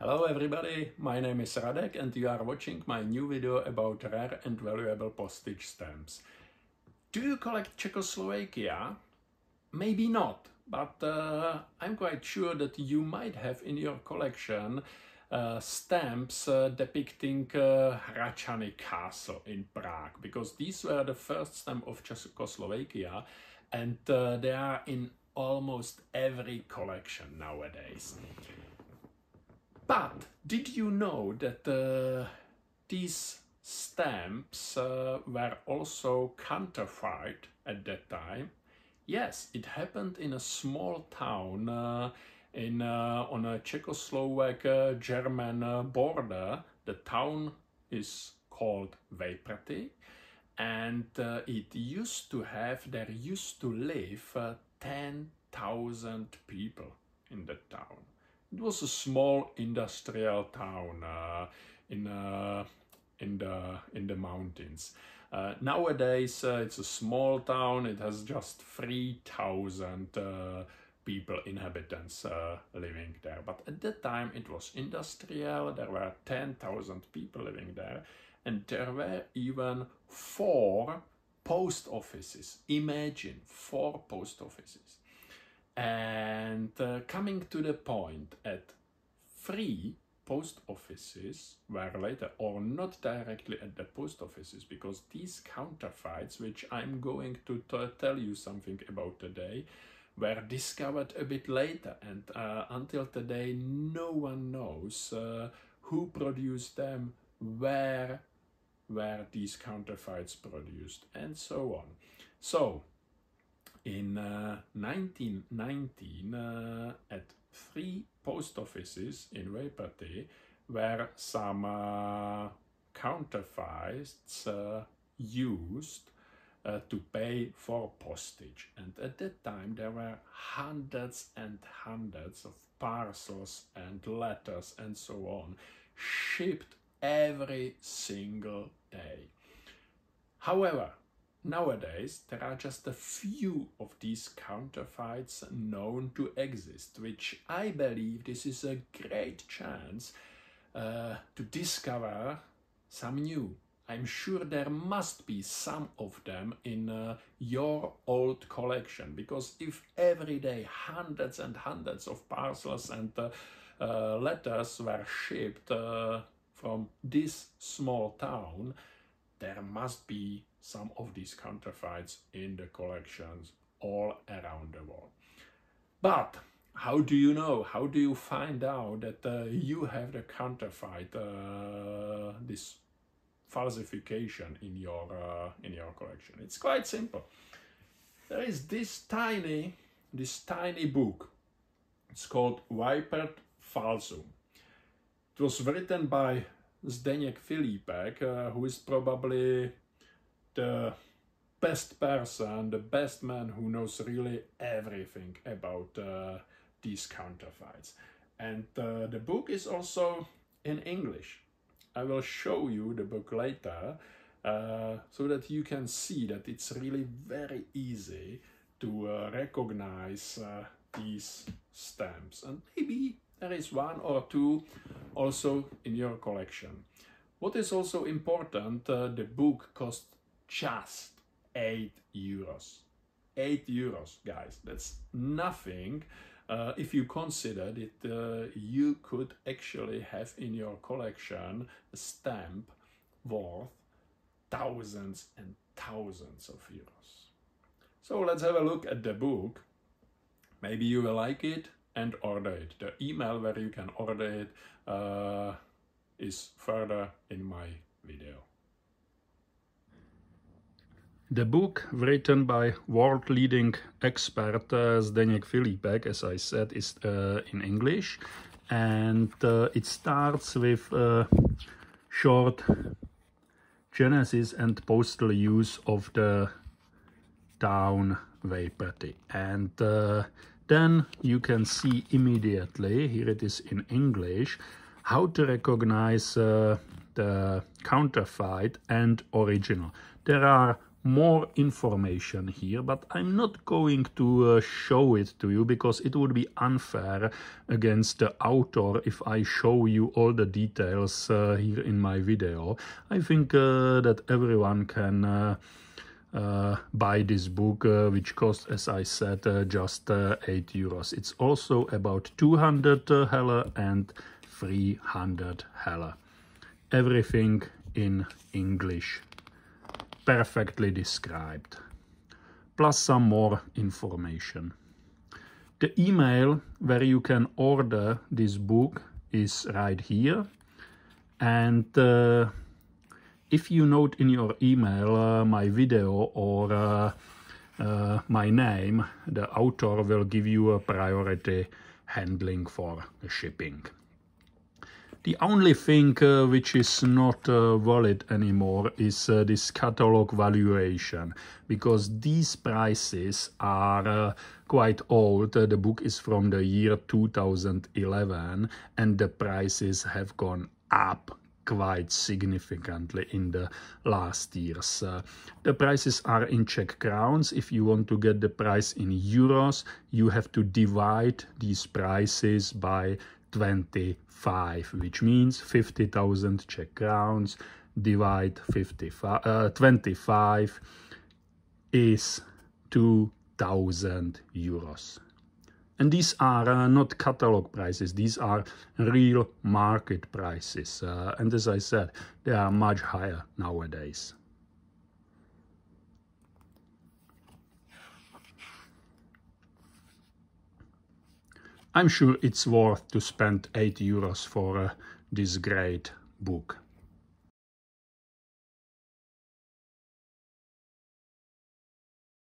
Hello everybody, my name is Radek and you are watching my new video about rare and valuable postage stamps. Do you collect Czechoslovakia? Maybe not, but I'm quite sure that you might have in your collection stamps depicting Hradčany Castle in Prague, because these were the first stamp of Czechoslovakia and they are in almost every collection nowadays. But did you know that these stamps were also counterfeit at that time? Yes, it happened in a small town on a Czechoslovak-German border. The town is called Vejprtska, and there used to live 10,000 people in that town. It was a small industrial town in the mountains. Nowadays it's a small town. It has just 3,000 people, inhabitants living there. But at that time it was industrial. There were 10,000 people living there, and there were even 4 post offices. Imagine 4 post offices. And coming to the point, at 3 post offices were later, or not directly at the post offices, because these counterfeits, which I'm going to tell you something about today, were discovered a bit later, and until today no one knows who produced them, where were these counterfeits produced, and so on. So in 1919, at 3 post offices in Vejprtska were some counterfeits used to pay for postage. And at that time there were hundreds and hundreds of parcels and letters and so on shipped every single day. However, nowadays, there are just a few of these counterfeits known to exist, which I believe this is a great chance to discover some new. I'm sure there must be some of them in your old collection, because if every day hundreds and hundreds of parcels and letters were shipped from this small town, there must be some of these counterfeits in the collections all around the world. But how do you know? How do you find out that you have the counterfeit, this falsification in your collection? It's quite simple. There is this tiny book. It's called WEIPERT FALZUM. It was written by Vejprtska, who is probably the best person, the best man who knows really everything about these counterfeits. And the book is also in English. I will show you the book later so that you can see that it's really very easy to recognize these stamps. And maybe there is 1 or 2 also in your collection. What is also important, the book cost just 8 euros. 8 euros, guys. That's nothing if you consider that you could actually have in your collection a stamp worth thousands and thousands of euros. So let's have a look at the book. Maybe you will like it and order it. The email where you can order it is further in my video. The book, written by world-leading expert Zdeněk Filipek, as I said, is in English, and it starts with a short genesis and postal use of the town Vejprtska. And then you can see immediately, here it is in English, how to recognize the counterfeit and original. There are more information here, but I'm not going to show it to you because it would be unfair against the author if I show you all the details here in my video. I think that everyone can buy this book, which costs, as I said, just 8 euros. It's also about 200 heller and 300 heller. Everything in English, perfectly described, plus some more information. The email where you can order this book is right here, and if you note in your email my video or my name, the author will give you a priority handling for the shipping. The only thing which is not valid anymore is this catalog valuation, because these prices are quite old. The book is from the year 2011 and the prices have gone up quite significantly in the last years. The prices are in Czech crowns. If you want to get the price in euros, you have to divide these prices by 25, which means 50,000 Czech crowns divide 25 is 2,000 euros. And these are not catalog prices, these are real market prices. And as I said, they are much higher nowadays. I'm sure it's worth to spend 8 euros for this great book.